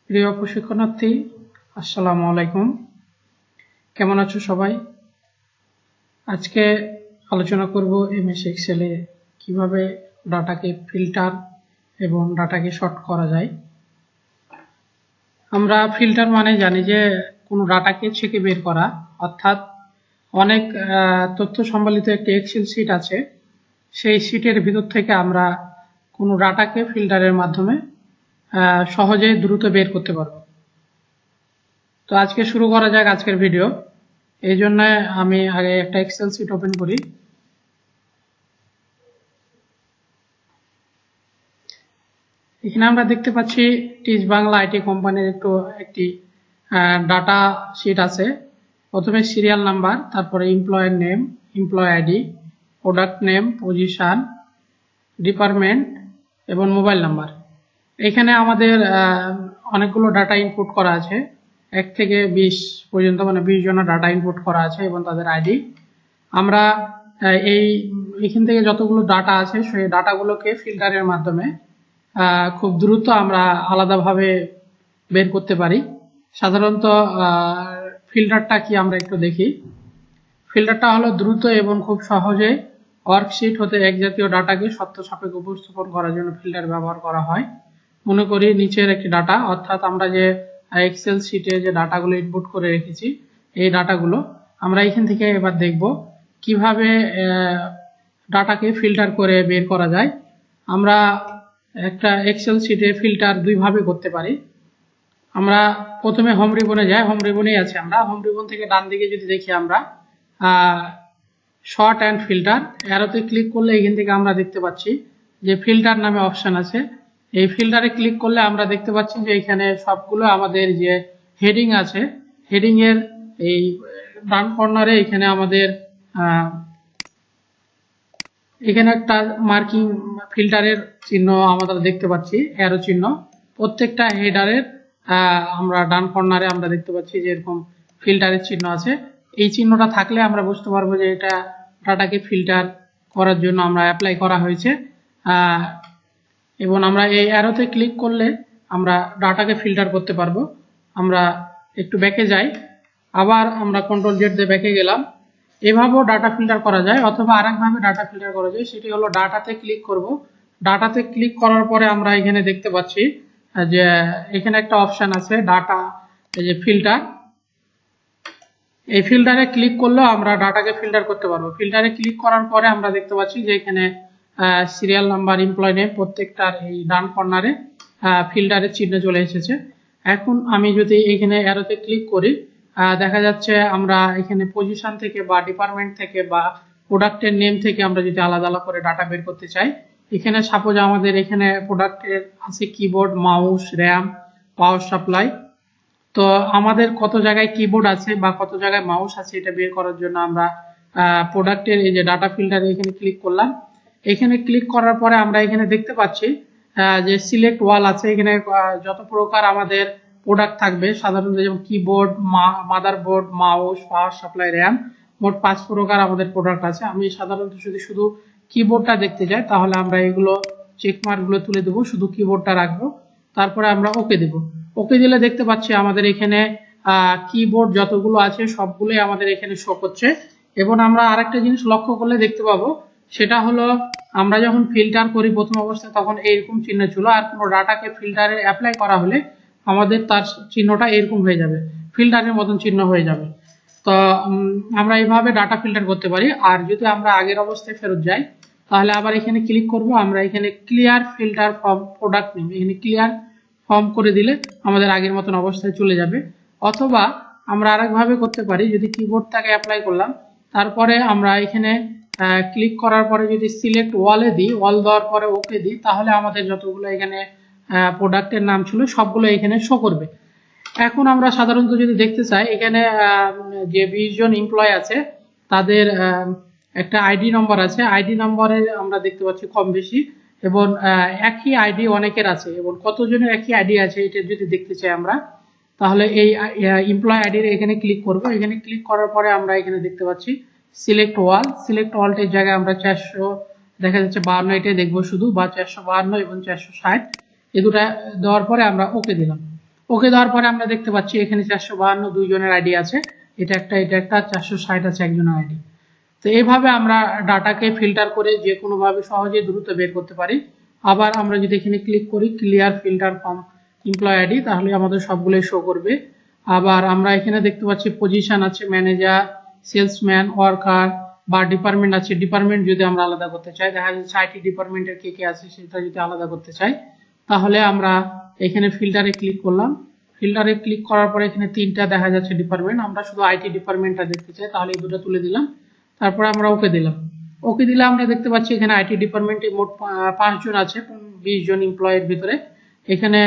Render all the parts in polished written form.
প্রিয় প্রশিক্ষণার্থী, আসসালামু আলাইকুম। কেমন আছো সবাই? আজকে আলোচনা করব এমএস এক্সেলে কিভাবে ডাটাকে ফিল্টার এবং ডাটাকে সর্ট করা যায়। আমরা ফিল্টার মানে জানি যে কোনো ডাটাকে ছেঁকে বের করা, অর্থাৎ অনেক তথ্য সম্বলিত একটি এক্সেল শিট আছে, সেই শিটের ভিতর থেকে আমরা কোনো ডাটাকে ফিল্টারের মাধ্যমে সহজে দ্রুত বের করতে পারবো। তো আজকে শুরু করা যাক আজকের ভিডিও। এই জন্য আমি আগে একটা এক্সেল শিট ওপেন করি। এখানে আমরা দেখতে পাচ্ছি টিচ বাংলা আইটি কোম্পানির একটি ডাটা শিট আছে। প্রথমে সিরিয়াল নাম্বার, তারপরে এমপ্লয়ের name, employee ID, product name, position, department এবং মোবাইল নাম্বার। এখানে আমাদের অনেকগুলো ডাটা ইনপুট করা আছে, 1 থেকে 20 পর্যন্ত, মানে 20 জনের ডাটা ইনপুট করা আছে এবং তাদের আইডি। আমরা এইখান থেকে যতগুলো ডাটা আছে সেই ডাটাগুলোকে ফিল্টারের মাধ্যমে খুব দ্রুত আমরা আলাদাভাবে বের করতে পারি। সাধারণত ফিল্টারটা কি আমরা একটু দেখি। ফিল্টারটা হলো দ্রুত এবং খুব সহজে ওয়ার্কশিট হতে এক জাতীয় ডাটাকে শর্ত সাপেক্ষে উপস্থাপন করার জন্য ফিল্টার ব্যবহার করা হয়। মনে করি নিচের একটি ডাটা, অর্থাৎ আমরা যে এক্সেল শিটে যে ডাটাগুলো ইনপুট করে রেখেছি, এই ডাটাগুলো আমরা এখান থেকে এবার দেখব কিভাবে ডাটাকে ফিল্টার করে বের করা যায়। আমরা একটা এক্সেল শিটে ফিল্টার দুইভাবে করতে পারি। আমরা প্রথমে হোম রিবনে যাই, হোম রিবনেই আছে। আমরা হোম রিবন থেকে ডান দিকে যদি দেখি, আমরা শর্ট অ্যান্ড ফিল্টার অ্যারোতে ক্লিক করলে এখান থেকে আমরা দেখতে পাচ্ছি যে ফিল্টার নামে অপশন আছে। এই ফিল্টারে ক্লিক করলে আমরা দেখতে পাচ্ছি যে এখানে সবগুলো আমাদের যে হেডিং আছে, হেডিং এর এই ডান কর্নারে এখানে আমাদের এখানে একটা মার্কিং ফিল্টারের চিহ্ন আমরা দেখতে পাচ্ছি, অ্যারো চিহ্ন। প্রত্যেকটা হেডারের আমরা ডান কর্নারে আমরা দেখতে পাচ্ছি যে এরকম ফিল্টারের চিহ্ন আছে। এই চিহ্নটা থাকলে আমরা বুঝতে পারবো যে এটা ডাটাকে ফিল্টার করার জন্য আমরা অ্যাপ্লাই করা হয়েছে। এবং আমরা এই অ্যারোতে ক্লিক করলে আমরা ডাটাকে ফিল্টার করতে পারবো। আমরা একটু ব্যাকে যাই, আবার আমরা কন্ট্রোল জেড দিয়ে ব্যাকে গেলাম। এভাবেও ডাটা ফিল্টার করা যায়, অথবা আরেকভাবে ডাটা ফিল্টার করা যায়, সেটি হলো ডাটাতে ক্লিক করব। ডাটাতে ক্লিক করার পরে আমরা এখানে দেখতে পাচ্ছি যে এখানে একটা অপশন আছে ডাটা, এই যে ফিল্টার। এই ফিল্টারে ক্লিক করলেও আমরা ডাটাকে ফিল্টার করতে পারবো। ফিল্টারে ক্লিক করার পরে আমরা দেখতে পাচ্ছি যে এখানে সিরিয়াল নাম্বার, এমপ্লয় নেম, প্রত্যেকটার এই ডান কর্নারে ফিল্টারের চিহ্ন চলে এসেছে। এখন আমি যদি এখানে অ্যারোতে ক্লিক করি, দেখা যাচ্ছে আমরা এখানে পজিশন থেকে বা ডিপার্টমেন্ট থেকে বা প্রোডাক্টের নেম থেকে আমরা যদি আলাদা আলাদা করে ডাটা বের করতে চাই, এখানে সাপোজ আমাদের এখানে প্রোডাক্টের আছে keyboard, mouse, RAM, power supply. তো আমাদের কত জায়গায় কিবোর্ড আছে বা কত জায়গায় মাউস আছে এটা বের করার জন্য আমরা প্রোডাক্টের এই যে ডাটা ফিল্টারে এখানে ক্লিক করলাম। এখানে ক্লিক করার পরে আমরা এখানে দেখতে পাচ্ছি যে সিলেক্ট ওয়াল আছে। এখানে যত প্রকার আমাদের প্রোডাক্ট থাকবে, সাধারণত যেমন keyboard, motherboard, mouse, power supply, RAM, মোট 5 প্রকার আমাদের প্রোডাক্ট আছে। আমি সাধারণত যদি শুধু কিবোর্ডটা দেখতে যাই, তাহলে আমরা এগুলো চেকমার্ক গুলো তুলে দেবো, শুধু কিবোর্ডটা রাখবো, তারপরে আমরা ওকে দেব। ওকে দিলে দেখতে পাচ্ছি আমাদের এখানে কিবোর্ড যতগুলো আছে সবগুলোই আমাদের এখানে শো করছে। এবং আমরা আরেকটা জিনিস লক্ষ্য করলে দেখতে পাবো, সেটা হলো আমরা যখন ফিল্টার করি প্রথম অবস্থায় তখন এইরকম চিহ্ন ছিল, আর কোনো ডাটাকে ফিল্টারে অ্যাপ্লাই করা হলে আমাদের তার চিহ্নটা এরকম হয়ে যাবে, ফিল্টারের মতন চিহ্ন হয়ে যাবে। তো আমরা এইভাবে ডাটা ফিল্টার করতে পারি। আর যদি আমরা আগের অবস্থায় ফেরত যাই, তাহলে আবার এখানে ক্লিক করব। আমরা এখানে clear filter from product name, এখানে ক্লিয়ার ফর্ম করে দিলে আমাদের আগের মতন অবস্থায় চলে যাবে। অথবা আমরা আরেকভাবে করতে পারি, যদি কিবোর্ডটাকে অ্যাপ্লাই করলাম, তারপরে আমরা এখানে ক্লিক করার পরে যদি সিলেক্ট ওয়ালে দিই, ওয়াল দেওয়ার পরে ওকে দিই, তাহলে আমাদের যতগুলো এখানে প্রোডাক্টের নাম ছিল সবগুলো এখানে শো করবে। এখন আমরা সাধারণত যদি দেখতে চাই, এখানে যে 20 জন এমপ্লয় আছে তাদের একটা আইডি নম্বর আছে। আইডি নম্বরে আমরা দেখতে পাচ্ছি কম বেশি, এবং একই আইডি অনেকের আছে, এবং কতজনের একই আইডি আছে এটা যদি দেখতে চাই আমরা, তাহলে এই এমপ্লয় আইডির এখানে ক্লিক করব। এখানে ক্লিক করার পরে আমরা এখানে দেখতে পাচ্ছি সিলেক্ট ওয়াল। সিলেক্ট ওয়ালটির জায়গায় আমরা 400 দেখা যাচ্ছে 52 এটাই দেখবো শুধু, বা 452 এবং 460 এই দুটা দেওয়ার পরে আমরা ওকে দিলাম। ওকে দেওয়ার পরে আমরা দেখতে পাচ্ছি এখানে 452 দুইজনের আইডি আছে, এটা একটা 460 আছে একজনের আইডি। তো এইভাবে আমরা ডাটাকে ফিল্টার করে যে কোনোভাবে সহজে দ্রুত বের করতে পারি। আবার আমরা যদি এখানে ক্লিক করি clear filter from employee ID, তাহলে আমাদের সবগুলোই শো করবে। আবার আমরা এখানে দেখতে পাচ্ছি পজিশন আছে, ম্যানেজার, সেলসম্যান, ওয়ার্কার বা ডিপার্টমেন্ট আছে। ডিপার্টমেন্ট যদি আমরা আলাদা করতে চাই, দেখা যাচ্ছে আইটি ডিপার্টমেন্টের কে কে আছে সেটা যদি আলাদা করতে চাই, তাহলে আমরা এখানে ফিল্টারে ক্লিক করলাম। ফিল্টারে ক্লিক করার পরে এখানে তিনটা দেখা যাচ্ছে ডিপার্টমেন্ট, আমরা শুধু আইটি ডিপার্টমেন্টটা দেখতে চাই, তাহলে এই দুটো তুলে দিলাম। তারপরে আমরা ওকে দিলাম। ওকে দিলে আমরা দেখতে পাচ্ছি এখানে আইটি ডিপার্টমেন্টে মোট 5 জন আছে 20 জন এমপ্লয়ের ভিতরে, এখানে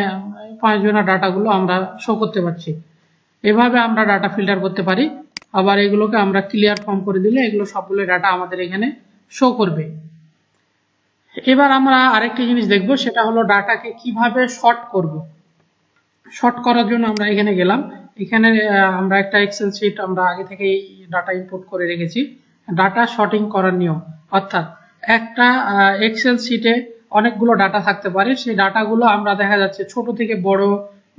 5 জনের ডাটাগুলো আমরা শো করতে পারছি। এভাবে আমরা ডাটা ফিল্টার করতে পারি। আবার এগুলোকে আমরা ক্লিয়ার ফর্ম করে দিলে এগুলো সবগুলো ডাটা আমাদের এখানে শো করবে। এবার আমরা আরেকটি জিনিস দেখব, সেটা হলো ডাটাকে কিভাবে শর্ট করব। শর্ট করার জন্য আমরা এখানে গেলাম। এখানে আমরা একটা এক্সেল শিট আমরা আগে থেকেই ডাটা ইনপুট করে রেখেছি, ডাটা শর্টিং করার নিয়ম। অর্থাৎ একটা এক্সেল শিটে অনেকগুলো ডাটা থাকতে পারে, সেই ডাটাগুলো আমরা দেখা যাচ্ছে ছোট থেকে বড়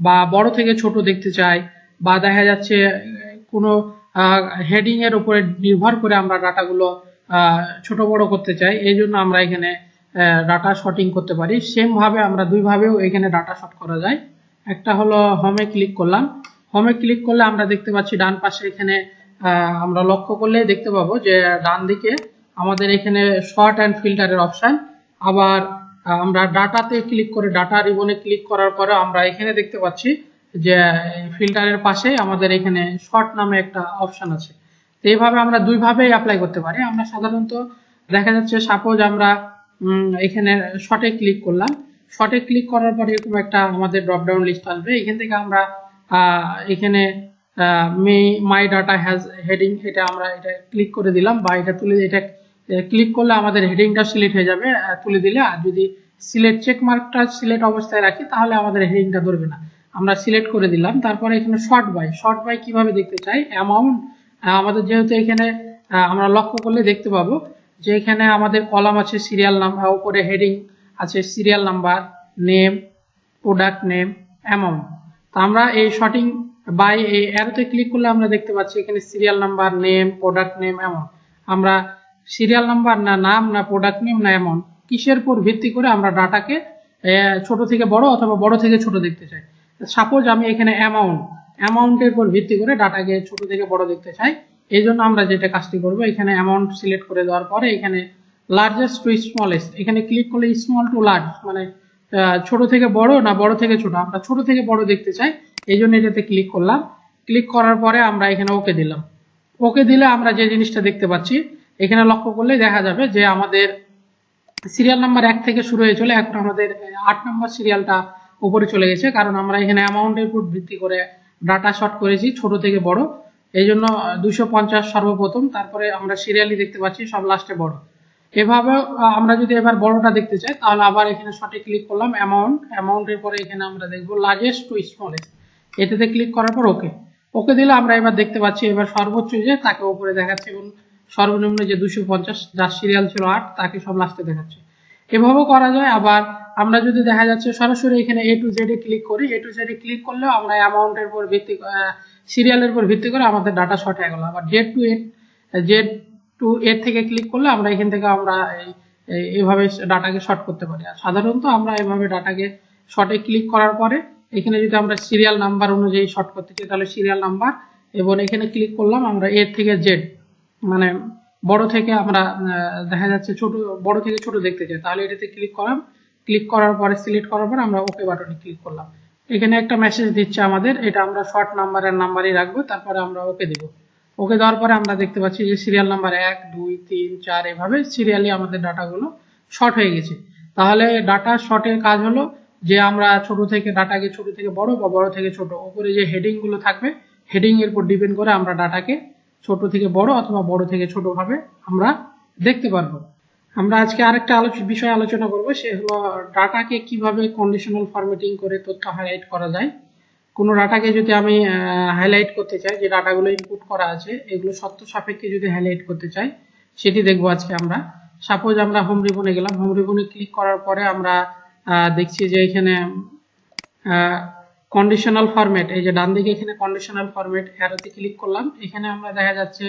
বা বড় থেকে ছোট দেখতে চাই, বা দেখা যাচ্ছে কোনো হেডিং এর উপরে নির্ভর করে আমরা ডাটাগুলো ছোট বড় করতে চাই, এই জন্য আমরা এখানে ডাটা শর্টিং করতে পারি। সেম ভাবে আমরা দুইভাবেও এখানে ডাটা শর্ট করা যায়। একটা হলো হোমে ক্লিক করলাম। হোমে ক্লিক করলে আমরা দেখতে পাচ্ছি ডান পাশে এখানে আমরা লক্ষ্য করলে দেখতে পাবো যে ডান দিকে আমাদের এখানে শর্ট অ্যান্ড ফিল্টারের অপশন। আবার আমরা ডাটাতে ক্লিক করে ডাটা রিবনে ক্লিক করার পরে আমরা এখানে দেখতে পাচ্ছি যে ফিল্টারের পাশে আমাদের এখানে শর্ট নামে একটা অপশন আছে। তো এইভাবে আমরা দুইভাবেই অ্যাপ্লাই করতে পারি। আমরা সাধারণত দেখা যাচ্ছে সাপোজ আমরা এখানে শর্টে ক্লিক করলাম। শর্টে ক্লিক করার পরে এরকম একটা আমাদের ড্রপ ডাউন লিস্ট আসবে। এখান থেকে আমরা এখানে মাই ডাটা হ্যাজ হেডিং, এটা আমরা এটা ক্লিক করে দিলাম, বা এটা তুলে এটা ক্লিক করলে আমাদের হেডিংটা সিলেক্ট হয়ে যাবে তুলে দিলে। আর যদি সিলেক্ট চেক মার্কটা সিলেক্ট অবস্থায় রাখি তাহলে আমাদের হেডিংটা ধরবে না। আমরা সিলেক্ট করে দিলাম। তারপরে এখানে শর্ট বাই কিভাবে দেখতে চাই, অ্যামাউন্ট আমাদের যেহেতু এখানে আমরা লক্ষ্য করলে দেখতে পাবো যে এখানে আমাদের কলাম আছে সিরিয়াল নাম্বার, উপরে হেডিং আছে serial number, name, product name, amount. তো আমরা এই শর্টিং বাই এই অ্যারোতে ক্লিক করলে আমরা দেখতে পাচ্ছি এখানে serial number, name, product name, amount. আমরা সিরিয়াল নাম্বার না নাম না প্রোডাক্ট নেম না অ্যামাউন্ট কিসের উপর ভিত্তি করে আমরা ডাটাকে ছোট থেকে বড় অথবা বড় থেকে ছোট দেখতে চাই। সাপোজ আমি এখানে অ্যামাউন্টের উপর ভিত্তি করে ডাটাকে ছোট থেকে বড় দেখতে চাই। এই জন্য আমরা যেটা কাজটি করবো, এখানে অ্যামাউন্ট সিলেক্ট করে দেওয়ার পরে এখানে লার্জেস্ট টু স্মলেস্ট এখানে ক্লিক করলে স্মল টু লার্জ মানে ছোট থেকে বড় না বড় থেকে ছোট, আমরা ছোট থেকে বড় দেখতে চাই, এই জন্য এটাতে ক্লিক করলাম। ক্লিক করার পরে আমরা এখানে ওকে দিলাম। ওকে দিলে আমরা যে জিনিসটা দেখতে পাচ্ছি এখানে লক্ষ্য করলে দেখা যাবে যে আমাদের সিরিয়াল নাম্বার 1 থেকে শুরু হয়ে চলে এখন আমাদের 8 নম্বর সিরিয়ালটা উপরে চলে গেছে, কারণ আমরা এখানে অ্যামাউন্টের উপর ভিত্তি করে ডাটা শর্ট করেছি ছোট থেকে বড়, এই জন্য 250 সর্বপ্রথম, তারপরে আমরা সিরিয়ালি দেখতে পাচ্ছি সব লাস্টে বড়। এভাবে আমরা যদি এবার বড়টা দেখতে চাই তাহলে আবার এখানে শর্টে ক্লিক করলাম, অ্যামাউন্টের পরে এখানে আমরা দেখবো লার্জেস্ট টু স্মলেস্ট, এটাতে ক্লিক করার পর ওকে দিলে আমরা এবার দেখতে পাচ্ছি এবার সর্বোচ্চ যে তাকে উপরে দেখাচ্ছে এবং সর্বনিম্ন যে 250 যার সিরিয়াল ছিল 8 তাকে সব লাস্টে দেখাচ্ছে। এভাবেও করা যায়। আবার আমরা যদি দেখা যাচ্ছে সরাসরি এখানে এ টু জেড এ ক্লিক করি, এ টু জেড এ ক্লিক করলেও আমরা অ্যামাউন্টের উপর ভিত্তি সিরিয়ালের উপর ভিত্তি করে আমাদের ডাটা শর্ট হয়ে গেল। আবার জেড টু এর থেকে ক্লিক করলে আমরা এখান থেকে আমরা এইভাবে ডাটাকে শর্ট করতে পারি। আর সাধারণত আমরা এইভাবে ডাটাকে শর্টে ক্লিক করার পরে এখানে যদি আমরা সিরিয়াল নাম্বার অনুযায়ী শর্ট করতে চাই তাহলে সিরিয়াল নাম্বার, এবং এখানে ক্লিক করলাম আমরা এর থেকে জেড মানে বড় থেকে আমরা দেখা যাচ্ছে ছোট বড় থেকে ছোট দেখতে চাই, তাহলে এটাতে ক্লিক করলাম। ক্লিক করার পরে সিলেক্ট করার পর আমরা ওকে বাটনে ক্লিক করলাম। এখানে একটা মেসেজ দিচ্ছে আমাদের, এটা আমরা শর্ট নাম্বারের নাম্বারই রাখবো, তারপরে আমরা ওকে দেব। ওকে দেওয়ার পরে আমরা দেখতে পাচ্ছি যে সিরিয়াল নাম্বার 1 2 3 4 এভাবে সিরিয়ালি আমাদের ডাটাগুলো শর্ট হয়ে গেছে। তাহলে ডাটা শর্টের কাজ হলো যে আমরা ছোট থেকে ডাটাকে ছোট থেকে বড় বা বড় থেকে ছোট, উপরে যে হেডিং গুলো থাকবে হেডিং এর উপর ডিপেন্ড করে আমরা ডাটাকে ছোট থেকে বড় অথবা বড় থেকে ছোট ভাবে আমরা দেখতে পারবো। আমরা আজকে আরেকটা বিষয় আলোচনা করব, সে হলো ডাটাকে কিভাবে কন্ডিশনাল ফরম্যাটিং করে তথ্য হাইলাইট করা যায়। কোনো ডাটাকে যদি আমি হাইলাইট করতে চাই, যে ডাটাগুলো ইনপুট করা আছে এগুলো সত্য সাপেক্ষে যদি হাইলাইট করতে চাই সেটি দেখবো আজকে আমরা। সাপোজ আমরা হোম রিবনে গেলাম, হোম রিবনে ক্লিক করার পরে আমরা দেখছি যে এখানে কন্ডিশনাল ফরম্যাট, এই যে ডান দিকে এখানে কন্ডিশনাল ফরম্যাট অ্যারোতে ক্লিক করলাম, এখানে আমরা দেখা যাচ্ছে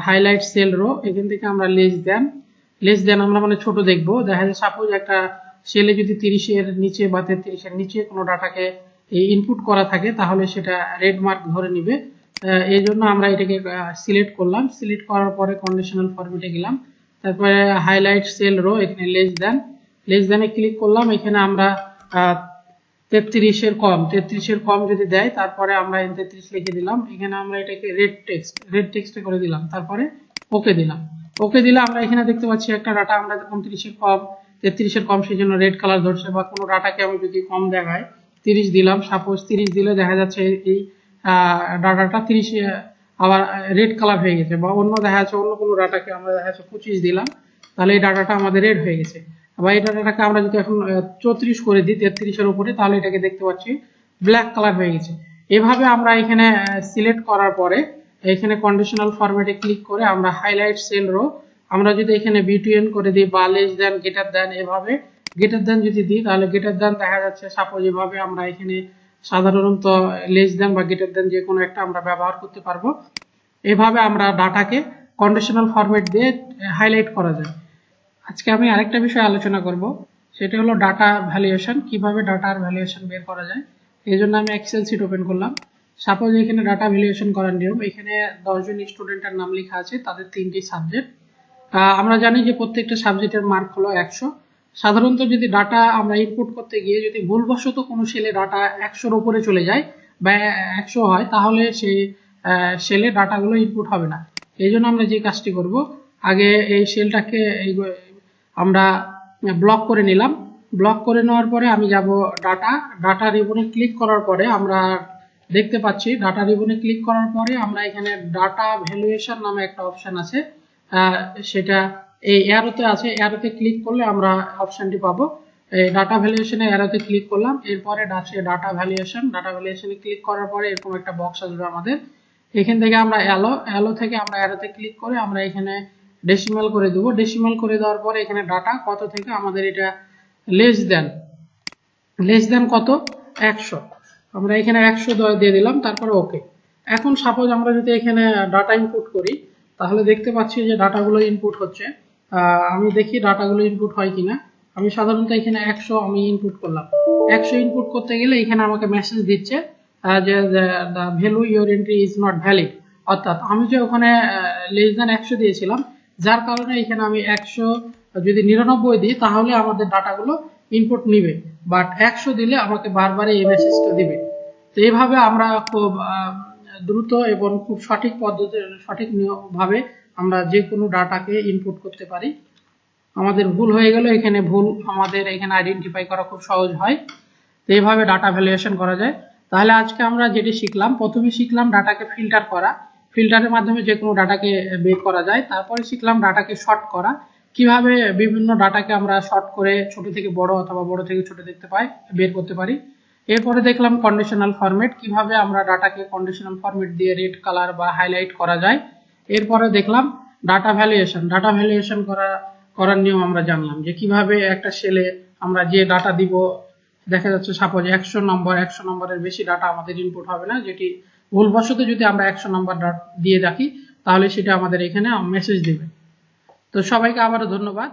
হাইলাইট সেল রো, এখান থেকে আমরা লেস দেন আমরা মানে ছোট দেখবো। দেখা যায় সাপোজ একটা সেলে যদি 30-এর নিচে বা 33-এর নিচে কোনো ডাটাকে ইনপুট করা থাকে তাহলে সেটা রেড মার্ক ধরে নিবে। এই জন্য আমরা এটাকে সিলেক্ট করলাম, সিলেক্ট করার পরে কন্ডিশনাল ফরম্যাটে গেলাম, তারপরে হাইলাইট সেল রো, এখানে লেস দেনে ক্লিক করলাম, এখানে আমরা 33-এর কম যদি দেয় তারপরে আমরা 33 লিখে দিলাম, এখানে আমরা এটাকে রেড টেক্সটে করে দিলাম, তারপরে ওকে দিলে আমরা এখানে দেখতে পাচ্ছি একটা ডাটা আমরা 29-এর কম 33-এর কম সেই জন্য রেড কালার ধরছে, বা কোনো ডাটাকে আমি যদি কম দেখাই 30 দিলাম, সাপোজ 30 দিলে দেখা যাচ্ছে এই ডাটাটা 30 আবার রেড কালার হয়ে গেছে, বা অন্য দেখা যাচ্ছে অন্য কোনো ডাটাকে আমরা দেখা যাচ্ছে 25 দিলাম, তাহলে এই ডাটাটা আমাদের রেড হয়ে গেছে। বা এই ডাটাটাকে আমরা যদি এখন 34 করে দিই 33-এর উপরে, তাহলে এটাকে দেখতে পাচ্ছি ব্ল্যাক কালার হয়ে গেছে। এভাবে আমরা এখানে সিলেক্ট করার পরে এখানে কন্ডিশনাল ফরম্যাটে ক্লিক করে আমরা হাইলাইট সেল রো, আমরা যদি এখানে বিটুইন করে দিই বা লেস দেন গ্রেটার দেন, এভাবে গ্রেটার দেন যদি দিই তাহলে গ্রেটার দেন দেখা যাচ্ছে সাপোজ এভাবে আমরা এখানে সাধারণত লেস দেন বা গ্রেটার দেন যে কোনো একটা আমরা ব্যবহার করতে পারবো। এভাবে আমরা ডাটাকে কন্ডিশনাল ফরম্যাট দিয়ে হাইলাইট করা যায়। আজকে আমি আরেকটা বিষয় আলোচনা করব, সেটা হলো ডাটা ভ্যালুয়েশন, কিভাবে ডাটার ভ্যালুয়েশন বের করা যায়। এই জন্য আমি এক্সেল শিট ওপেন করলাম। সাপোজ এখানে ডাটা ভ্যালুয়েশন করার নিয়ম, এখানে 10 জন স্টুডেন্টের নাম লেখা আছে, তাদের 3টি সাবজেক্ট। আমরা জানি যে প্রত্যেকটা সাবজেক্টের মার্ক হলো 100। সাধারণত যদি ডাটা আমরা ইনপুট করতে গিয়ে যদি ভুলবশত কোনো সেলে ডাটা 100-এর উপরে চলে যায় বা 100 হয়, তাহলে সেই সেলে ডাটাগুলো ইনপুট হবে না। এই জন্য আমরা যে কাজটি করব, আগে এই সেলটাকে আমরা ব্লক করে নিলাম। ব্লক করে নেওয়ার পরে আমি যাব ডাটা রিবনে ক্লিক করার পরে আমরা দেখতে পাচ্ছি ডাটা রিবনে ক্লিক করার পরে আমরা এখানে ডাটা ভ্যালুয়েশন নামে একটা অপশন আছে, সেটা এই অ্যারোতে আছে, অ্যারোতে ক্লিক করলে আমরা অপশনটি পাবো। এই ডাটা ভ্যালুয়েশনে অ্যারোতে ক্লিক করলাম, এরপরে ডাটা ভ্যালুয়েশনে ক্লিক করার পরে এরকম একটা বক্স আসবে আমাদের। এখান থেকে আমরা অ্যালো থেকে আমরা অ্যারোতে ক্লিক করে আমরা এখানে ডেসিমাল করে দেবো। ডেসিমাল করে দেওয়ার পরে এখানে ডাটা কত থেকে আমাদের এটা লেস দেন কত 100, আমরা এখানে 100 দিয়ে দিলাম, তারপরে ওকে। এখন সাপোজ আমরা যদি এখানে ডাটা ইনপুট করি তাহলে দেখতে পাচ্ছি যে ডাটাগুলো ইনপুট হচ্ছে। আমি দেখি ডাটাগুলো ইনপুট হয় কিনা। আমি সাধারণত এখানে 100 আমি ইনপুট করলাম। 100 ইনপুট করতে গেলে এখানে আমাকে মেসেজ দিচ্ছে যে the value your entry is not valid, অর্থাৎ আমি যে ওখানে লেস দেন 100 দিয়েছিলাম, যার কারণে এখানে আমি 100 যদি 99 দিই তাহলে আমাদের ডাটাগুলো ইনপুট নিবে, বাট 100 দিলে আমাকে বারবার এই মেসেজটা দিবে। তো এইভাবে আমরা খুব দ্রুত এবং খুব সঠিক ভাবে আমরা যে কোনো ডাটাকে ইনপুট করতে পারি। আমাদের ভুল হয়ে গেল, এখানে ভুল আমাদের এখানে আইডেন্টিফাই করা খুব সহজ হয়। তো এইভাবে ডাটা ভ্যালুয়েশন করা যায়। তাহলে আজকে আমরা যেটি শিখলাম, প্রথমে শিখলাম ডাটাকে ফিল্টার করা, ফিল্টারের মাধ্যমে যে কোনো ডাটাকে বের করা যায়। তারপরে শিখলাম ডাটাকে শর্ট করা, কিভাবে বিভিন্ন ডাটাকে আমরা শর্ট করে ছোট থেকে বড় অথবা বড় থেকে ছোট বের করতে পারি। এরপরে দেখলাম কন্ডিশনাল ফরম্যাট, কিভাবে আমরা ডাটাকে কন্ডিশনাল ফরম্যাট দিয়ে রেড কালার বা হাইলাইট করা যায়। এরপরে দেখলাম ডাটা ভ্যালুয়েশন করার নিয়ম আমরা জানলাম, যে কিভাবে একটা সেলে আমরা যে ডাটা দিব, দেখা যাচ্ছে সাপোজ 100 নম্বরের বেশি ডাটা আমাদের ইনপুট হবে না, যেটি ভুলবশত যদি আমরা 100 নম্বর দিয়ে রাখি তাহলে সেটা আমাদের এখানে মেসেজ দিবে। তো সবাইকে আবারও ধন্যবাদ।